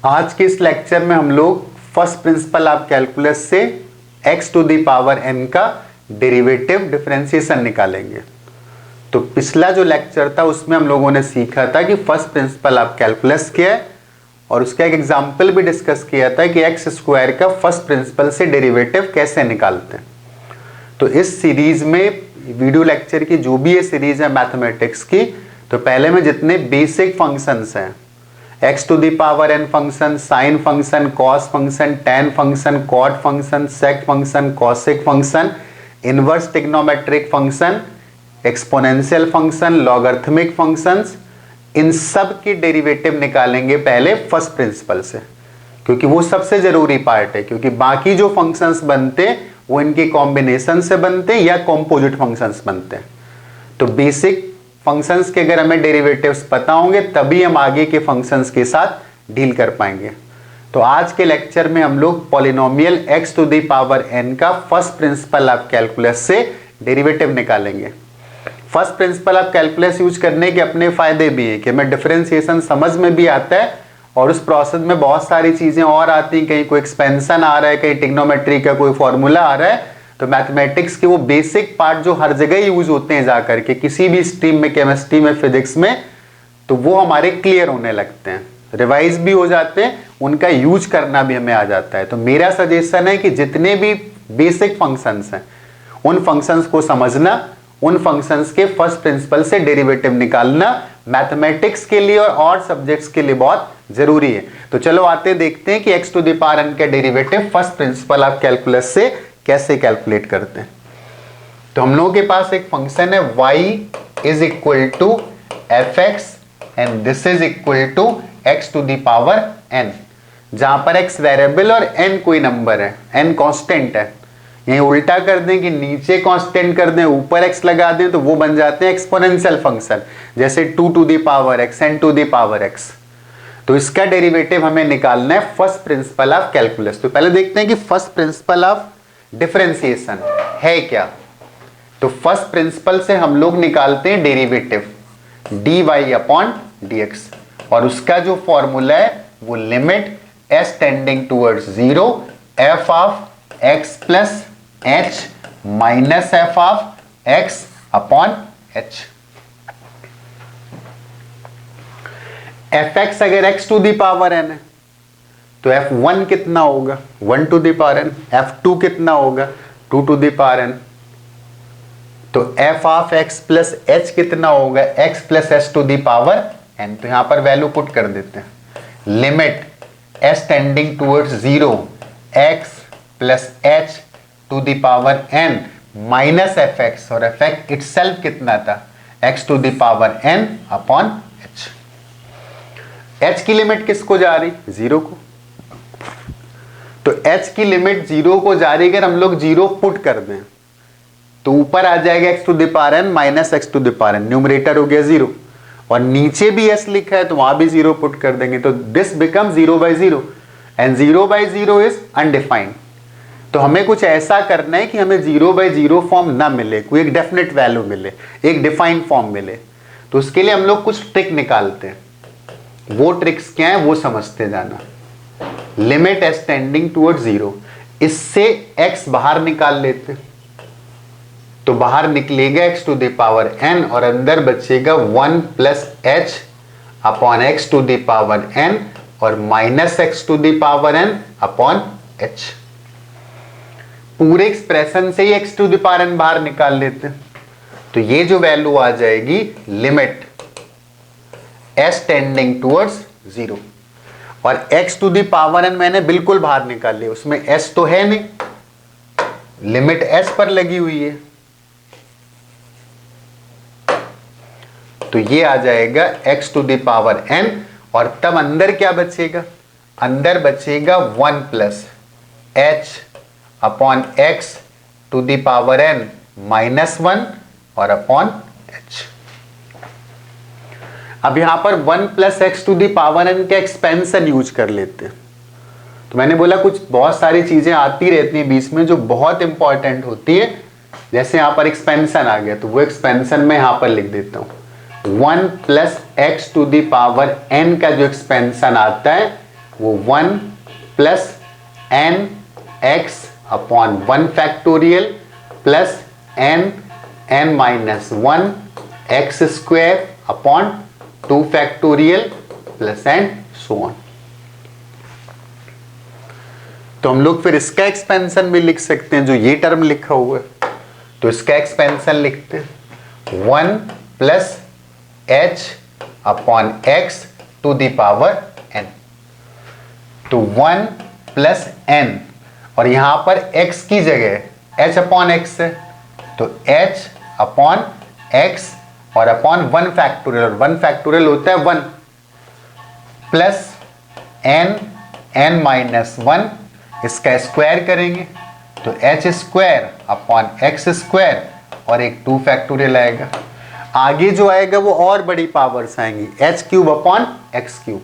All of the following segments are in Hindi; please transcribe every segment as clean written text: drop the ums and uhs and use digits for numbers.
आज के इस लेक्चर में हम लोग फर्स्ट प्रिंसिपल ऑफ कैलकुलस से x to the power n का डेरिवेटिव डिफरेंशिएशन निकालेंगे। तो पिछला जो लेक्चर था उसमें हम लोगों ने सीखा था कि फर्स्ट प्रिंसिपल ऑफ कैलकुलस क्या है और उसका एक एग्जाम्पल भी डिस्कस किया था कि एक्स स्क्वायर का फर्स्ट प्रिंसिपल से डेरिवेटिव कैसे निकालते हैं। तो इस सीरीज में वीडियो लेक्चर की जो भी ये सीरीज है मैथमेटिक्स की, तो पहले में जितने बेसिक फंक्शंस हैं, x to the power n function, sine function, cos function, tan function, cot function, sec function, cosec function, inverse trigonometric function, exponential function, logarithmic functions, इन सब की डेरिवेटिव निकालेंगे पहले फर्स्ट प्रिंसिपल से, क्योंकि वो सबसे जरूरी पार्ट है। क्योंकि बाकी जो फंक्शंस बनते वो इनके कॉम्बिनेशन से बनते या कॉम्पोजिट फंक्शंस बनते हैं। तो बेसिक फंक्शंस के अगर हमें डेरिवेटिव्स पता होंगे तभी हम आगे के फंक्शंस के साथ डील कर पाएंगे। तो आज के लेक्चर में हम लोग polynomial x to the power n का फर्स्ट प्रिंसिपल ऑफ कैलकुलस से डेरिवेटिव निकालेंगे। First principle of calculus use करने के अपने फायदे भी हैं कि हमें डिफरेंशिएशन समझ में भी आता है और उस प्रोसेस में बहुत सारी चीजें और आती हैं। कहीं कोई एक्सपेंशन आ रहा है, कहीं ट्रिग्नोमेट्री का कोई फॉर्मूला आ रहा है, तो मैथमेटिक्स के वो बेसिक पार्ट जो हर जगह यूज होते हैं जाकर के किसी भी स्ट्रीम में, केमिस्ट्री में, फिजिक्स में, तो वो हमारे क्लियर होने लगते हैं, रिवाइज भी हो जाते हैं, उनका यूज करना भी हमें आ जाता है। तो मेरा सजेशन है कि जितने भी बेसिक फंक्शंस हैं उन फंक्शंस को समझना, उन फंक्शंस के फर्स्ट प्रिंसिपल से डेरिवेटिव निकालना मैथमेटिक्स के लिए और सब्जेक्ट्स के लिए बहुत जरूरी है। तो चलो आते देखते हैं कि x to the power n का derivative first principle of calculus से कैसे कैलकुलेट करते हैं। तो हम लोगों के पास एक फंक्शन है y is equal to f x and this is equal to x to the power n, जहां पर x वेरिएबल और n कोई नंबर है, n कांस्टेंट है। यही उल्टा कर दें कि नीचे कांस्टेंट कर दें, ऊपर x लगा दें, तो वो बन जाते हैं एक्सपोनेंशियल फंक्शन, जैसे 2 to the power x, n to the power x। तो इसका डेरिवेटिव हमें निकालना है फर्स्ट प्रिंसिपल ऑफ कैलकुलस। तो पहले देखते हैं कि फर्स्ट प्रिंसिपल ऑफ डिफरेंशिएशन है क्या। तो फर्स्ट प्रिंसिपल से हम लोग निकालते हैं डेरिवेटिव dy अपॉन dx, और उसका जो फॉर्मूला है वो limit s tending towards 0 f of x plus h minus f of x upon h। fx अगर x to the power n है तो f1 कितना होगा, 1 to the power n, f2 कितना होगा, 2 टू द पावर n। तो f of x plus h कितना होगा, x plus h to the power n। तो यहां पर वैल्यू पुट कर देते हैं, limit s tending towards 0 x plus h to the power n minus fx, और fx इटसेल्फ कितना था, x to the power n upon h। h की लिमिट किसको जा रही, 0 को। तो h की लिमिट 0 को जा रही, अगर हम लोग 0 पुट कर दें तो ऊपर आ जाएगा x to the power n minus x to the power n, numerator हो गया 0, और नीचे भी s लिखा है तो वहां भी 0 पुट कर देंगे, तो this become 0 by 0 and 0 by 0 is undefined. तो हमें कुछ ऐसा करना है कि हमें 0 बाई 0 फॉर्म ना मिले, कोई एक डेफिनेट वैल्यू मिले, एक डिफाइंड फॉर्म मिले। तो उसके लिए हम लोग कुछ ट्रिक निकालते हैं। वो ट्रिक्स क्या है वो समझते जाना। लिमिट s टेंडिंग टूवर्ड्स 0, इससे x बाहर निकाल लेते, तो बाहर निकलेगा x to the power n और अंदर बचेगा 1 plus h upon x to the power n और minus x to the power n upon h। पूरे एक्सप्रेशन से ही x to the power n बाहर निकाल लेते हैं, तो ये जो वैल्यू आ जाएगी लिमिट s टेंडिंग टूवर्ड्स 0, और x to the power n मैंने बिल्कुल बाहर निकाल लिया, उसमें s तो है नहीं, लिमिट s पर लगी हुई है, तो ये आ जाएगा x to the power n, और तब अंदर क्या बचेगा, अंदर बचेगा 1 plus h upon x to the power n minus 1 और अपॉन h। अब यहां पर 1 plus x to the power n का एक्सपेंशन यूज कर लेते हैं। तो मैंने बोला कुछ बहुत सारी चीजें आती रहती हैं बीच में जो बहुत इंपॉर्टेंट होती है, जैसे यहां पर एक्सपेंशन आ गया तो वो एक्सपेंशन मैं यहां पर लिख देता हूं। 1 plus x to the power n का जो एक्सपेंशन आता है वो 1 plus n x upon 1 factorial plus n minus 1 x square upon 2 factorial plus and so on. तो हम लोग फिर इसका एक्सपेंशन भी लिख सकते हैं, जो ये टर्म लिखा हुआ है, तो इसका एक्सपेंशन लिखते हैं 1 plus h upon x to the power n. तो 1 प्लस एन, और यहां पर x की जगह h अपॉन एक्स है, तो h अपॉन एक्स और अपॉन 1 फैक्टोरियल, और 1 फैक्टोरियल होता है 1 प्लस n माइनस 1, इसका स्क्वायर करेंगे तो h square upon x square और एक 2 फैक्टोरियल आएगा। आगे जो आएगा वो और बड़ी पावर्स आएंगी, h cube upon x cube.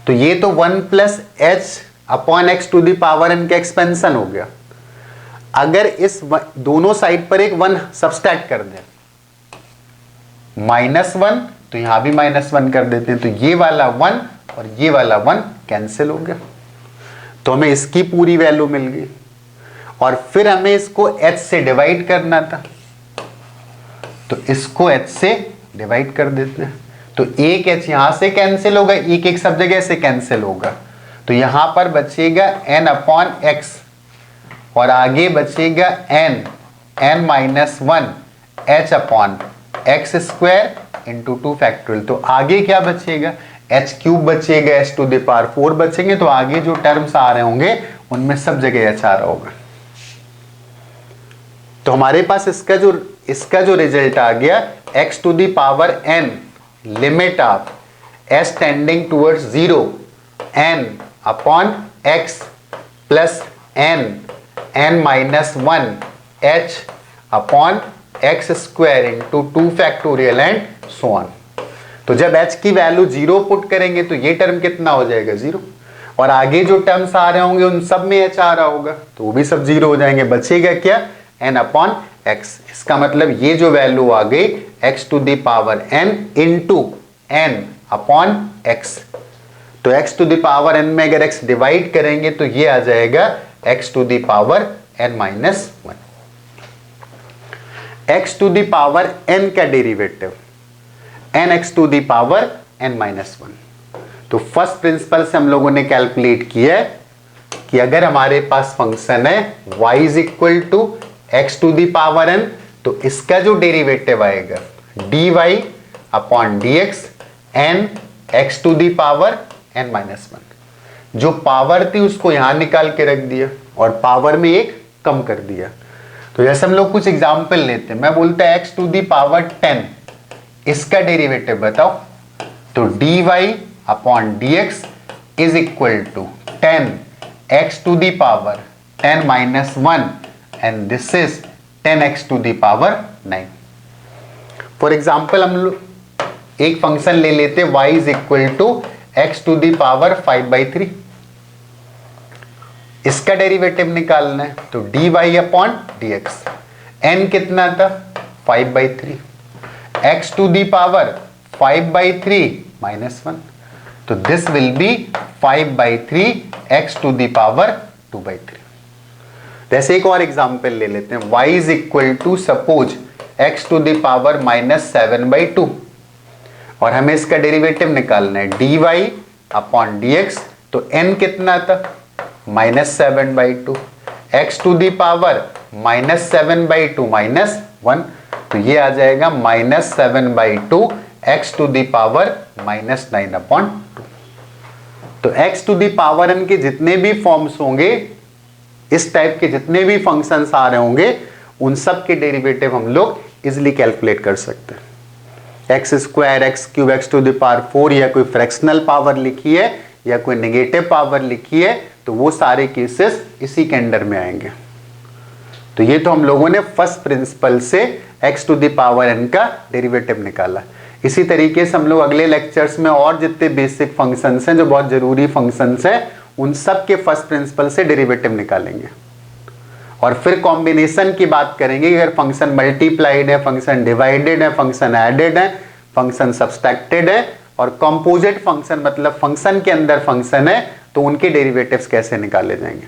तो ये तो 1 plus h upon x to the power n का एक्सपेंशन हो गया। अगर इस दोनों साइड पर एक 1 सब्सट्रैक्ट कर दें, -1, तो यहां भी -1 कर देते हैं, तो ये वाला 1 और ये वाला 1 कैंसिल हो गया, तो हमें इसकी पूरी वैल्यू मिल गई। और फिर हमें इसको h से डिवाइड करना था, तो इसको h से डिवाइड कर देते हैं, तो एक h यहां से कैंसिल होगा, एक सब जगह से कैंसिल होगा, तो यहां पर बचेगा n अपॉन एक्स और आगे बचेगा n minus 1 h upon x square into 2 factorial. तो आगे क्या बचेगा, h क्यूब बचेगा, h टू द पावर 4 बचेंगे, तो आगे जो टर्म्स आ रहे होंगे उनमें सब जगह h आ रहा होगा। तो हमारे पास इसका जो रिजल्ट आ गया, x to the power n limit of s tending towards 0 n upon x plus n minus 1 h upon x square into 2 factorial and so on. तो जब h की वैल्यू 0 पुट करेंगे तो ये टर्म कितना हो जाएगा, 0, और आगे जो टर्म्स आ रहे होंगे उन सब में h आ रहा होगा, तो वो भी सब 0 हो जाएंगे, बचेगा क्या, n अपॉन x। इसका मतलब ये जो वैल्यू आ गई x to the power n into n upon x, तो x to the power n में अगर x डिवाइड करेंगे तो ये आ जाएगा x to the power n minus 1। x to the power n का derivative nx to the power n minus 1। तो फर्स्ट प्रिंसिपल से हम लोगों ने कैलकुलेट किया है कि अगर हमारे पास फंक्शन है y is equal to x to the power n, तो इसका जो डेरिवेटिव आएगा dy upon dx n x to the power n minus 1। जो पावर थी उसको यहां निकाल के रख दिया और पावर में एक कम कर दिया। तो जैसे हम लोग कुछ एग्जाम्पल लेते हैं, मैं बोलता है x टू दी पावर 10, इसका डेरिवेटिव बताओ, तो dy upon dx is equal to 10 x to the power 10 minus 1 and this is 10x to the power 9। For example हम लोग एक फंक्शन ले लेते y is equal to x to the power 5/3, इसका डेरिवेटिव निकालना है, तो dy अपॉन dx, n कितना था 5/3, x to the power 5/3 minus 1, तो this will be 5/3 x to the power 2/3। जैसे एक और एग्जाम्पल ले लेते हैं, y is equal to suppose x to the power minus 7/2, और हमें इसका डेरिवेटिव निकालना है dy अपॉन dx, तो n कितना था minus 7/2, x to the power minus 7/2 minus 1, तो ये आ जाएगा minus 7/2 x to the power minus 9/2। तो x to the power n के जितने भी फॉर्म्स होंगे, इस टाइप के जितने भी फंक्शंस आ रहे होंगे, उन सब के डेरिवेटिव हम लोग इजिली कैलकुलेट कर सकते हैं। X square x cube x to the power 4, या कोई फ्रैक्शनल पावर लिखी है या कोई नेगेटिव पावर लिखी है, तो वो सारे केसेस इसी के अंडर में आएंगे। तो ये तो हम लोगों ने फर्स्ट प्रिंसिपल से x to the power n का डेरिवेटिव निकाला। इसी तरीके से हम लोग अगले लेक्चर्स में और जितने बेसिक फंक्शंस हैं, जो बहुत जरूरी फंक्शंस हैं, उन सब के फर्स्ट प्रिंसिपल से डेरिवेटिव निकालेंगे, और फिर कॉम्बिनेशन की बात करेंगे कि अगर फंक्शन मल्टीप्लाइड है, फंक्शन डिवाइडेड है, फंक्शन एडेड है, फंक्शन सब्सट्रैक्टेड है, और कंपोजिट फंक्शन मतलब फंक्शन के अंदर फंक्शन है तो उनके डेरिवेटिव्स कैसे निकाले जाएंगे।